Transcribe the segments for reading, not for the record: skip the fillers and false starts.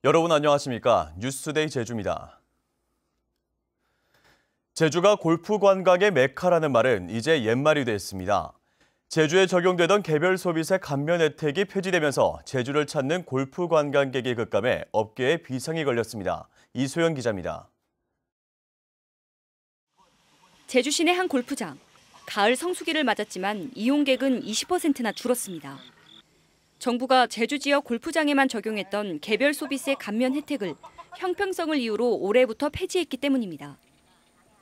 여러분 안녕하십니까? 뉴스투데이 제주입니다. 제주가 골프 관광의 메카라는 말은 이제 옛말이 됐습니다. 제주에 적용되던 개별 소비세 감면 혜택이 폐지되면서 제주를 찾는 골프 관광객이 급감해 업계에 비상이 걸렸습니다. 이소영 기자입니다. 제주 시내 한 골프장. 가을 성수기를 맞았지만 이용객은 20%나 줄었습니다. 정부가 제주 지역 골프장에만 적용했던 개별 소비세 감면 혜택을 형평성을 이유로 올해부터 폐지했기 때문입니다.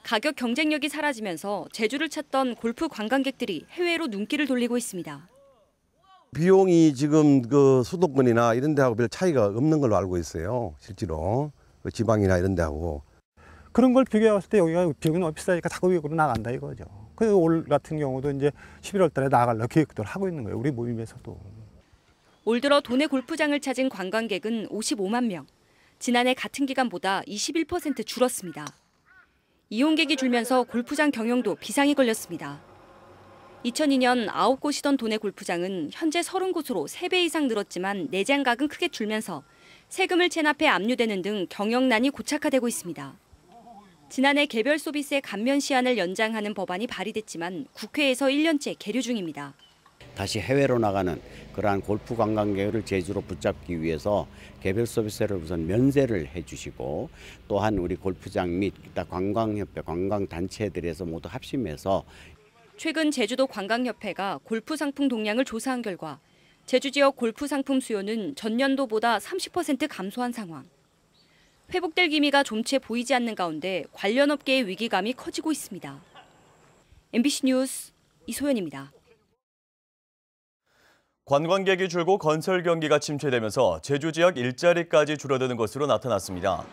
가격 경쟁력이 사라지면서 제주를 찾던 골프 관광객들이 해외로 눈길을 돌리고 있습니다. 비용이 지금 수도권이나 이런 데하고 별 차이가 없는 걸로 알고 있어요. 실제로 지방이나 이런 데하고. 그런 걸 비교했을 때 여기가 비용이 너무 비싸니까 자꾸 외국으로 나간다 이거죠. 그래서 올 같은 경우도 이제 11월 달에 나가려고 계획들 하고 있는 거예요. 우리 모임에서도. 올 들어 도내 골프장을 찾은 관광객은 55만 명. 지난해 같은 기간보다 21% 줄었습니다. 이용객이 줄면서 골프장 경영도 비상이 걸렸습니다. 2002년 9곳이던 도내 골프장은 현재 30곳으로 3배 이상 늘었지만 내장각은 크게 줄면서 세금을 체납해 압류되는 등 경영난이 고착화되고 있습니다. 지난해 개별 소비세 감면 시한을 연장하는 법안이 발의됐지만 국회에서 1년째 계류 중입니다. 다시 해외로 나가는 그러한 골프 관광객을 제주로 붙잡기 위해서 개별 서비스를 우선 면세를 해주시고 또한 우리 골프장 및 관광협회, 관광단체들에서 모두 합심해서 최근 제주도 관광협회가 골프 상품 동향을 조사한 결과 제주 지역 골프 상품 수요는 전년도보다 30% 감소한 상황. 회복될 기미가 좀채 보이지 않는 가운데 관련 업계의 위기감이 커지고 있습니다. MBC 뉴스 이소연입니다. 관광객이 줄고 건설 경기가 침체되면서 제주 지역 일자리까지 줄어드는 것으로 나타났습니다.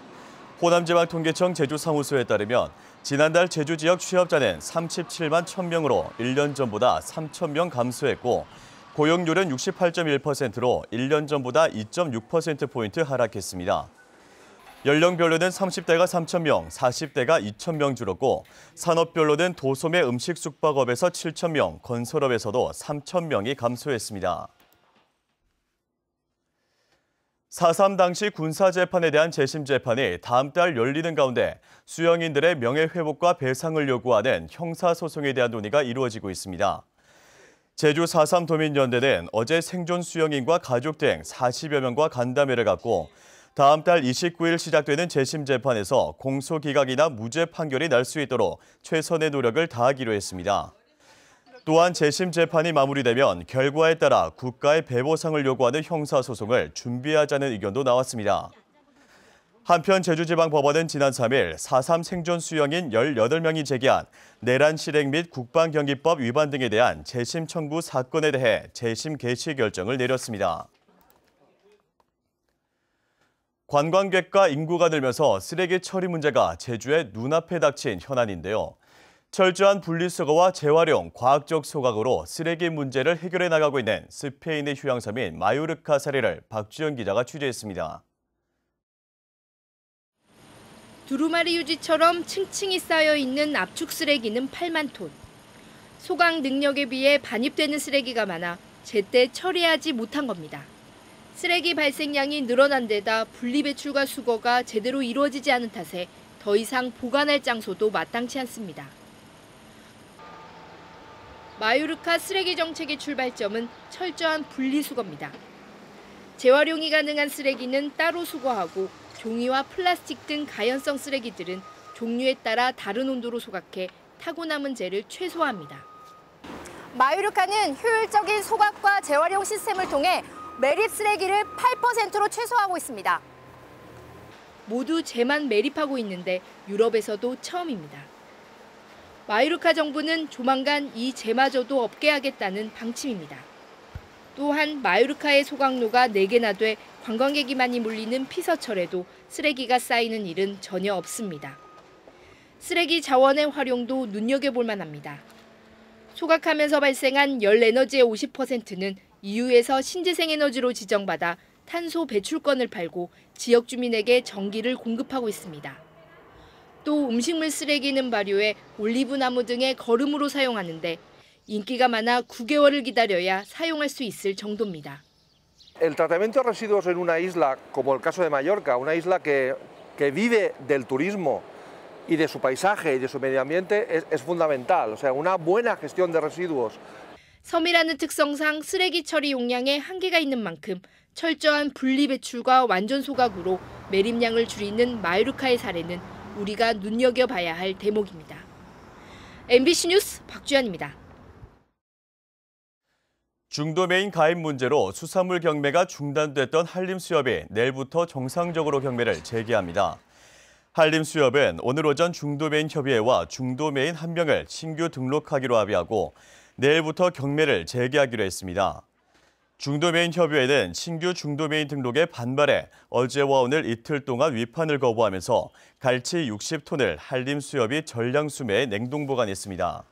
호남지방통계청 제주사무소에 따르면 지난달 제주 지역 취업자는 37만 1,000명으로 1년 전보다 3,000명 감소했고 고용률은 68.1%로 1년 전보다 2.6%포인트 하락했습니다. 연령별로는 30대가 3,000명, 40대가 2,000명 줄었고 산업별로는 도소매 음식 숙박업에서 7,000명, 건설업에서도 3,000명이 감소했습니다. 4.3 당시 군사재판에 대한 재심 재판이 다음 달 열리는 가운데 수영인들의 명예회복과 배상을 요구하는 형사소송에 대한 논의가 이루어지고 있습니다. 제주 4.3 도민연대는 어제 생존 수영인과 가족 등 40여 명과 간담회를 갖고 다음 달 29일 시작되는 재심 재판에서 공소기각이나 무죄 판결이 날 수 있도록 최선의 노력을 다하기로 했습니다. 또한 재심 재판이 마무리되면 결과에 따라 국가의 배보상을 요구하는 형사소송을 준비하자는 의견도 나왔습니다. 한편 제주지방법원은 지난 3일 4.3 생존 수영인 18명이 제기한 내란 실행 및 국방경기법 위반 등에 대한 재심 청구 사건에 대해 재심 개시 결정을 내렸습니다. 관광객과 인구가 늘면서 쓰레기 처리 문제가 제주의 눈앞에 닥친 현안인데요. 철저한 분리수거와 재활용, 과학적 소각으로 쓰레기 문제를 해결해 나가고 있는 스페인의 휴양섬인 마요르카 사례를 박주영 기자가 취재했습니다. 두루마리 유지처럼 층층이 쌓여 있는 압축 쓰레기는 8만 톤. 소각 능력에 비해 반입되는 쓰레기가 많아 제때 처리하지 못한 겁니다. 쓰레기 발생량이 늘어난 데다 분리배출과 수거가 제대로 이루어지지 않은 탓에 더 이상 보관할 장소도 마땅치 않습니다. 마요르카 쓰레기 정책의 출발점은 철저한 분리수거입니다. 재활용이 가능한 쓰레기는 따로 수거하고 종이와 플라스틱 등 가연성 쓰레기들은 종류에 따라 다른 온도로 소각해 타고 남은 재를 최소화합니다. 마요르카는 효율적인 소각과 재활용 시스템을 통해 매립 쓰레기를 8%로 최소화하고 있습니다. 모두 재만 매립하고 있는데 유럽에서도 처음입니다. 마요르카 정부는 조만간 이 재마저도 없게 하겠다는 방침입니다. 또한 마요르카의 소각로가 4개나 돼 관광객이 많이 몰리는 피서철에도 쓰레기가 쌓이는 일은 전혀 없습니다. 쓰레기 자원의 활용도 눈여겨볼 만합니다. 소각하면서 발생한 열 에너지의 50%는 EU에서 신재생에너지로 지정받아 탄소 배출권을 팔고 지역 주민에게 전기를 공급하고 있습니다. 또 음식물 쓰레기는 발효해 올리브 나무 등의 거름으로 사용하는데 인기가 많아 9개월을 기다려야 사용할 수 있을 정도입니다. El tratamiento de residuos en una isla, como el caso de Mallorca, una isla que vive del turismo y de su paisaje y de su medio ambiente es fundamental. O sea, una buena gestión de residuos. 섬이라는 특성상 쓰레기 처리 용량에 한계가 있는 만큼 철저한 분리 배출과 완전 소각으로 매립량을 줄이는 마요르카의 사례는 우리가 눈여겨봐야 할 대목입니다. MBC 뉴스 박주연입니다. 중도메인 가입 문제로 수산물 경매가 중단됐던 한림수협이 내일부터 정상적으로 경매를 재개합니다. 한림수협은 오늘 오전 중도메인 협의회와 중도메인 1명을 신규 등록하기로 합의하고 내일부터 경매를 재개하기로 했습니다. 중도메인 협의회는 신규 중도메인 등록에 반발해 어제와 오늘 이틀 동안 위판을 거부하면서 갈치 60톤을 한림수협이 전량 수매해 냉동 보관했습니다.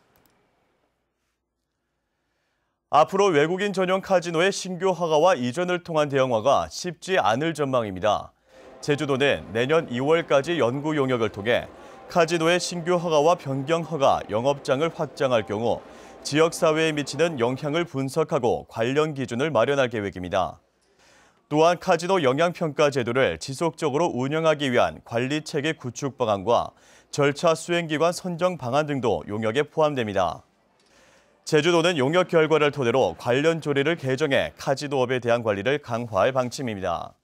앞으로 외국인 전용 카지노의 신규 허가와 이전을 통한 대형화가 쉽지 않을 전망입니다. 제주도는 내년 2월까지 연구 용역을 통해 카지노의 신규 허가와 변경 허가, 영업장을 확장할 경우 지역사회에 미치는 영향을 분석하고 관련 기준을 마련할 계획입니다. 또한 카지노 영향평가 제도를 지속적으로 운영하기 위한 관리체계 구축 방안과 절차 수행기관 선정 방안 등도 용역에 포함됩니다. 제주도는 용역 결과를 토대로 관련 조례를 개정해 카지노업에 대한 관리를 강화할 방침입니다.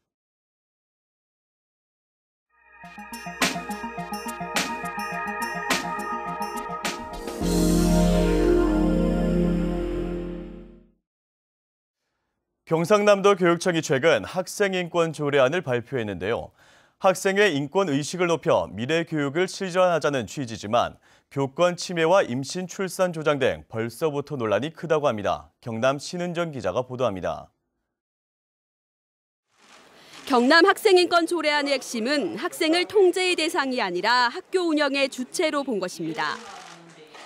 경상남도 교육청이 최근 학생인권 조례안을 발표했는데요. 학생의 인권 의식을 높여 미래 교육을 실현하자는 취지지만 교권 침해와 임신 출산 조장 등 벌써부터 논란이 크다고 합니다. 경남 신은정 기자가 보도합니다. 경남 학생인권 조례안의 핵심은 학생을 통제의 대상이 아니라 학교 운영의 주체로 본 것입니다.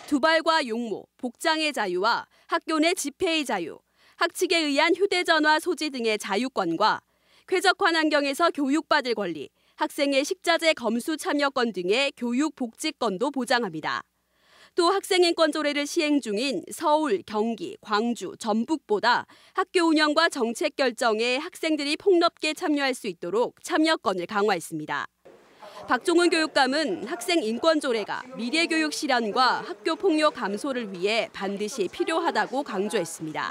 두발과 용모, 복장의 자유와 학교 내 집회의 자유, 학칙에 의한 휴대전화 소지 등의 자유권과 쾌적한 환경에서 교육받을 권리, 학생의 식자재 검수 참여권 등의 교육 복지권도 보장합니다. 또 학생인권 조례를 시행 중인 서울, 경기, 광주, 전북보다 학교 운영과 정책 결정에 학생들이 폭넓게 참여할 수 있도록 참여권을 강화했습니다. 박종훈 교육감은 학생 인권 조례가 미래 교육 실현과 학교 폭력 감소를 위해 반드시 필요하다고 강조했습니다.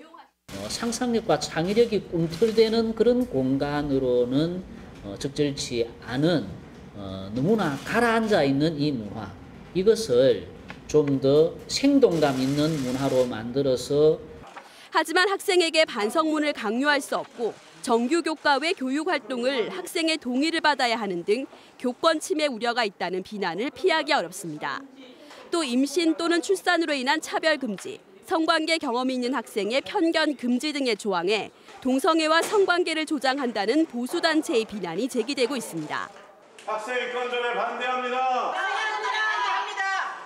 상상력과 창의력이 꿈틀대는 그런 공간으로는 적절치 않은 너무나 가라앉아 있는 이 문화, 이것을 좀 더 생동감 있는 문화로 만들어서. 하지만 학생에게 반성문을 강요할 수 없고 정규 교과 외 교육 활동을 학생의 동의를 받아야 하는 등 교권 침해 우려가 있다는 비난을 피하기 어렵습니다. 또 임신 또는 출산으로 인한 차별 금지, 성관계 경험이 있는 학생의 편견 금지 등의 조항에 동성애와 성관계를 조장한다는 보수단체의 비난이 제기되고 있습니다. 학생인권 조례 반대합니다.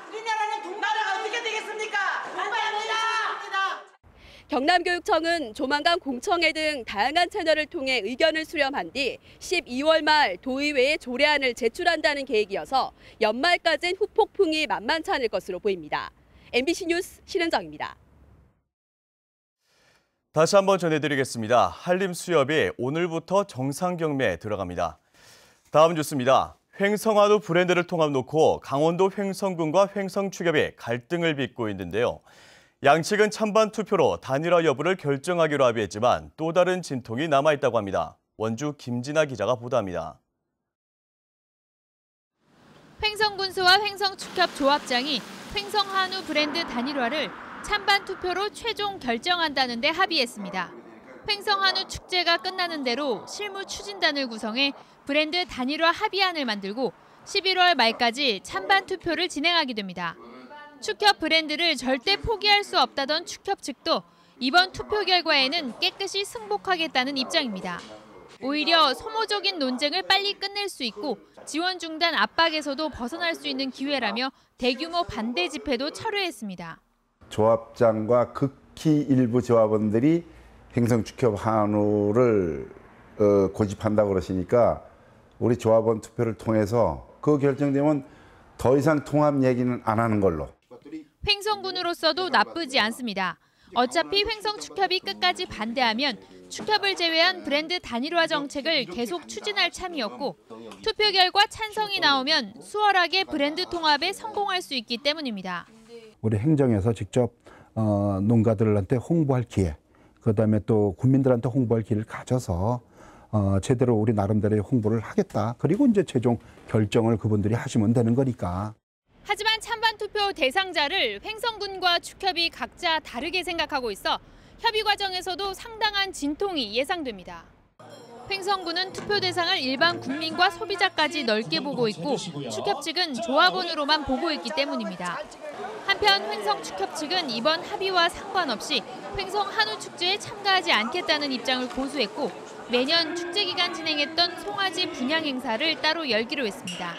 우리나라는 동나라가 어떻게 되겠습니까? 반대합니다. 경남교육청은 조만간 공청회 등 다양한 채널을 통해 의견을 수렴한 뒤 12월 말 도의회에 조례안을 제출한다는 계획이어서 연말까지는 후폭풍이 만만치 않을 것으로 보입니다. MBC 뉴스 신은정입니다. 다시 한번 전해드리겠습니다. 한림수협이 오늘부터 정상 경매에 들어갑니다. 다음 뉴스입니다. 횡성한우 브랜드를 통합 놓고 강원도 횡성군과 횡성축협이 갈등을 빚고 있는데요. 양측은 찬반 투표로 단일화 여부를 결정하기로 합의했지만 또 다른 진통이 남아있다고 합니다. 원주 김진아 기자가 보도합니다. 횡성군수와 횡성축협 조합장이 횡성한우 브랜드 단일화를 찬반 투표로 최종 결정한다는 데 합의했습니다. 횡성한우 축제가 끝나는 대로 실무 추진단을 구성해 브랜드 단일화 합의안을 만들고 11월 말까지 찬반 투표를 진행하게 됩니다. 축협 브랜드를 절대 포기할 수 없다던 축협 측도 이번 투표 결과에는 깨끗이 승복하겠다는 입장입니다. 오히려 소모적인 논쟁을 빨리 끝낼 수 있고 지원 중단 압박에서도 벗어날 수 있는 기회라며 대규모 반대 집회도 철회했습니다. 조합장과 극히 일부 조합원들이 횡성축협 한우를 고집한다고 그러시니까 우리 조합원 투표를 통해서 그 결정되면 더 이상 통합 얘기는 안 하는 걸로. 횡성군으로서도 나쁘지 않습니다. 어차피 횡성축협이 끝까지 반대하면 축협을 제외한 브랜드 단일화 정책을 계속 추진할 참이었고 투표 결과 찬성이 나오면 수월하게 브랜드 통합에 성공할 수 있기 때문입니다. 우리 행정에서 직접 농가들한테 홍보할 기회, 그다음에 또 국민들한테 홍보할 기회를 가져서 제대로 우리 나름대로의 홍보를 하겠다. 그리고 이제 최종 결정을 그분들이 하시면 되는 거니까. 하지만 찬반 투표 대상자를 횡성군과 축협이 각자 다르게 생각하고 있어 협의 과정에서도 상당한 진통이 예상됩니다. 횡성군은 투표 대상을 일반 국민과 소비자까지 넓게 보고 있고 축협 측은 조합원으로만 보고 있기 때문입니다. 한편 횡성 축협 측은 이번 합의와 상관없이 횡성 한우 축제에 참가하지 않겠다는 입장을 고수했고 매년 축제 기간 진행했던 송아지 분양 행사를 따로 열기로 했습니다.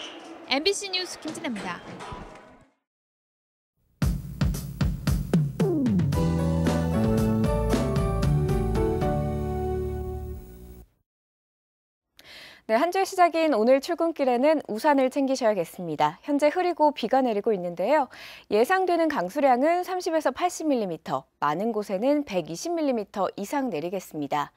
MBC 뉴스 김진아입니다. 네, 한 주의 시작인 오늘 출근길에는 우산을 챙기셔야겠습니다. 현재 흐리고 비가 내리고 있는데요. 예상되는 강수량은 30에서 80mm, 많은 곳에는 120mm 이상 내리겠습니다.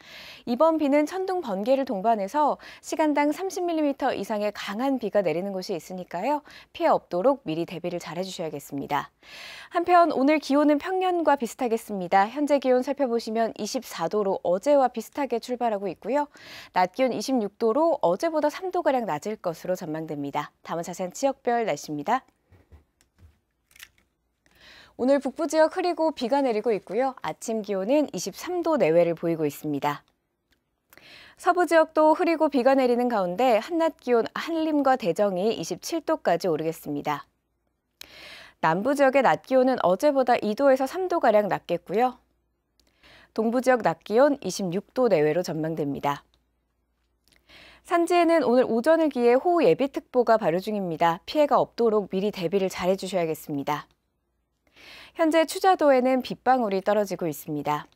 이번 비는 천둥, 번개를 동반해서 시간당 30mm 이상의 강한 비가 내리는 곳이 있으니까요. 피해 없도록 미리 대비를 잘 해주셔야겠습니다. 한편 오늘 기온은 평년과 비슷하겠습니다. 현재 기온 살펴보시면 24도로 어제와 비슷하게 출발하고 있고요. 낮 기온 26도로 어제보다 3도가량 낮을 것으로 전망됩니다. 다음은 자세한 지역별 날씨입니다. 오늘 북부 지역 흐리고 비가 내리고 있고요. 아침 기온은 23도 내외를 보이고 있습니다. 서부 지역도 흐리고 비가 내리는 가운데 한낮 기온 한림과 대정이 27도까지 오르겠습니다. 남부 지역의 낮 기온은 어제보다 2도에서 3도가량 낮겠고요. 동부 지역 낮 기온 26도 내외로 전망됩니다. 산지에는 오늘 오전을 기해 호우 예비특보가 발효 중입니다. 피해가 없도록 미리 대비를 잘 해주셔야겠습니다. 현재 추자도에는 빗방울이 떨어지고 있습니다.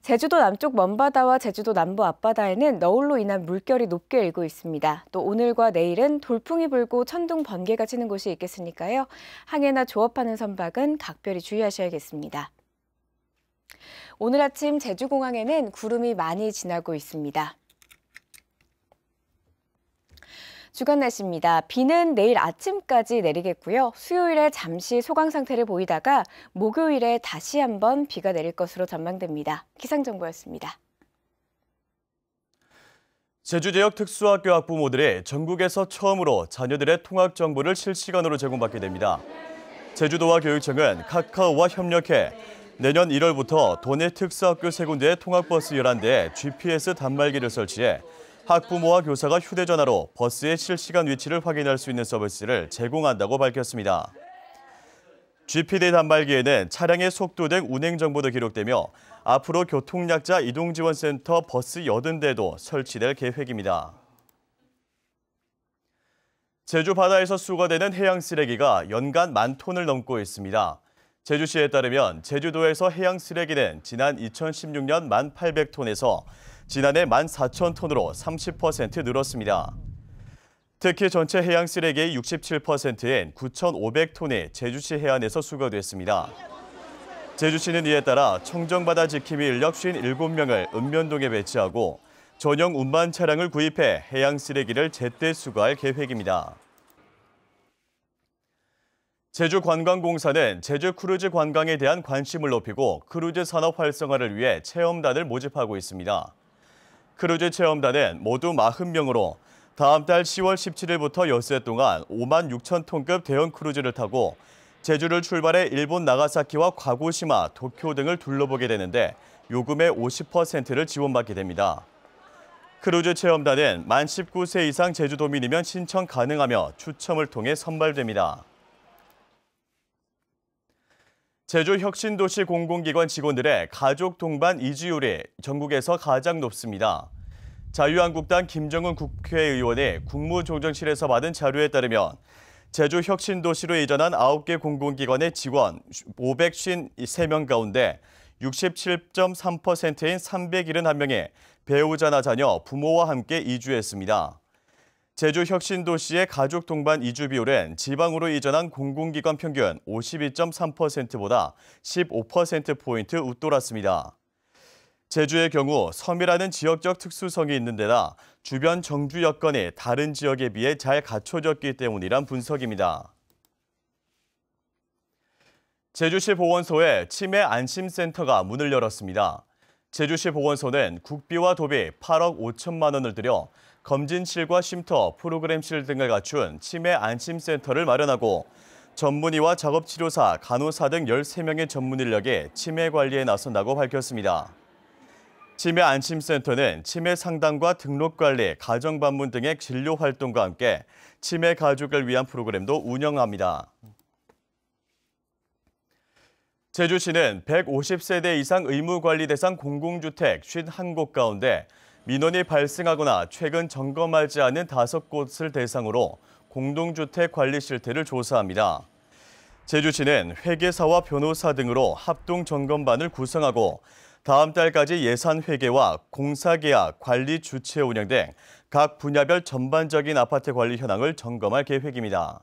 제주도 남쪽 먼바다와 제주도 남부 앞바다에는 너울로 인한 물결이 높게 일고 있습니다. 또 오늘과 내일은 돌풍이 불고 천둥, 번개가 치는 곳이 있겠으니까요. 항해나 조업하는 선박은 각별히 주의하셔야겠습니다. 오늘 아침 제주공항에는 구름이 많이 지나고 있습니다. 주간 날씨입니다. 비는 내일 아침까지 내리겠고요. 수요일에 잠시 소강 상태를 보이다가 목요일에 다시 한번 비가 내릴 것으로 전망됩니다. 기상정보였습니다. 제주 지역 특수학교 학부모들이 전국에서 처음으로 자녀들의 통학 정보를 실시간으로 제공받게 됩니다. 제주도와 교육청은 카카오와 협력해 내년 1월부터 도내 특수학교 3군데의 통학버스 11대에 GPS 단말기를 설치해 학부모와 교사가 휴대전화로 버스의 실시간 위치를 확인할 수 있는 서비스를 제공한다고 밝혔습니다. GPD 단말기에는 차량의 속도 등 운행 정보도 기록되며 앞으로 교통약자 이동지원센터 버스 80대도 설치될 계획입니다. 제주 바다에서 수거되는 해양 쓰레기가 연간 10,000톤을 넘고 있습니다. 제주시에 따르면 제주도에서 해양 쓰레기는 지난 2016년 1,800톤에서 지난해 14,000톤으로 30% 늘었습니다. 특히 전체 해양 쓰레기의 67%인 9,500톤이 제주시 해안에서 수거됐습니다. 제주시는 이에 따라 청정바다 지킴이 인력 57명을 읍면동에 배치하고 전용 운반 차량을 구입해 해양 쓰레기를 제때 수거할 계획입니다. 제주관광공사는 제주 크루즈 관광에 대한 관심을 높이고 크루즈 산업 활성화를 위해 체험단을 모집하고 있습니다. 크루즈 체험단은 모두 40명으로 다음 달 10월 17일부터 엿새 동안 56,000톤급 대형 크루즈를 타고 제주를 출발해 일본 나가사키와 가고시마, 도쿄 등을 둘러보게 되는데 요금의 50%를 지원받게 됩니다. 크루즈 체험단은 만 19세 이상 제주도민이면 신청 가능하며 추첨을 통해 선발됩니다. 제주 혁신도시 공공기관 직원들의 가족 동반 이주율이 전국에서 가장 높습니다. 자유한국당 김정은 국회의원이 국무조정실에서 받은 자료에 따르면 제주 혁신도시로 이전한 9개 공공기관의 직원 553명 가운데 67.3%인 371명이 배우자나 자녀, 부모와 함께 이주했습니다. 제주 혁신도시의 가족 동반 이주 비율은 지방으로 이전한 공공기관 평균 52.3%보다 15%포인트 웃돌았습니다. 제주의 경우 섬이라는 지역적 특수성이 있는 데다 주변 정주 여건이 다른 지역에 비해 잘 갖춰졌기 때문이란 분석입니다. 제주시 보건소에 치매 안심센터가 문을 열었습니다. 제주시 보건소는 국비와 도비 8억 5천만 원을 들여 검진실과 쉼터, 프로그램실 등을 갖춘 치매 안심센터를 마련하고 전문의와 작업치료사, 간호사 등 13명의 전문 인력이 치매 관리에 나선다고 밝혔습니다. 치매 안심센터는 치매 상담과 등록 관리, 가정 방문 등의 진료 활동과 함께 치매 가족을 위한 프로그램도 운영합니다. 제주시는 150세대 이상 의무관리 대상 공공주택 51곳 가운데 민원이 발생하거나 최근 점검하지 않은 5곳을 대상으로 공동주택 관리 실태를 조사합니다. 제주시는 회계사와 변호사 등으로 합동 점검반을 구성하고 다음 달까지 예산 회계와 공사계약, 관리 주체 운영 등 각 분야별 전반적인 아파트 관리 현황을 점검할 계획입니다.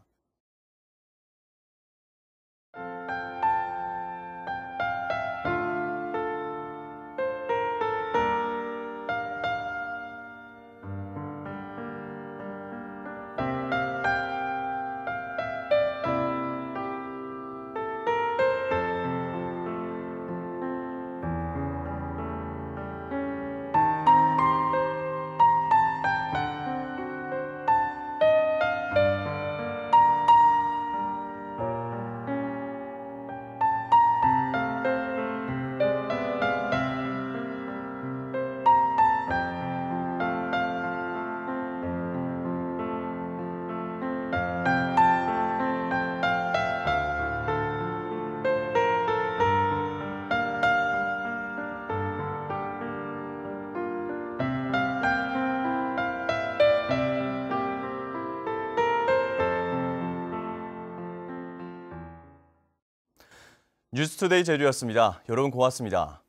뉴스투데이 제주였습니다. 여러분 고맙습니다.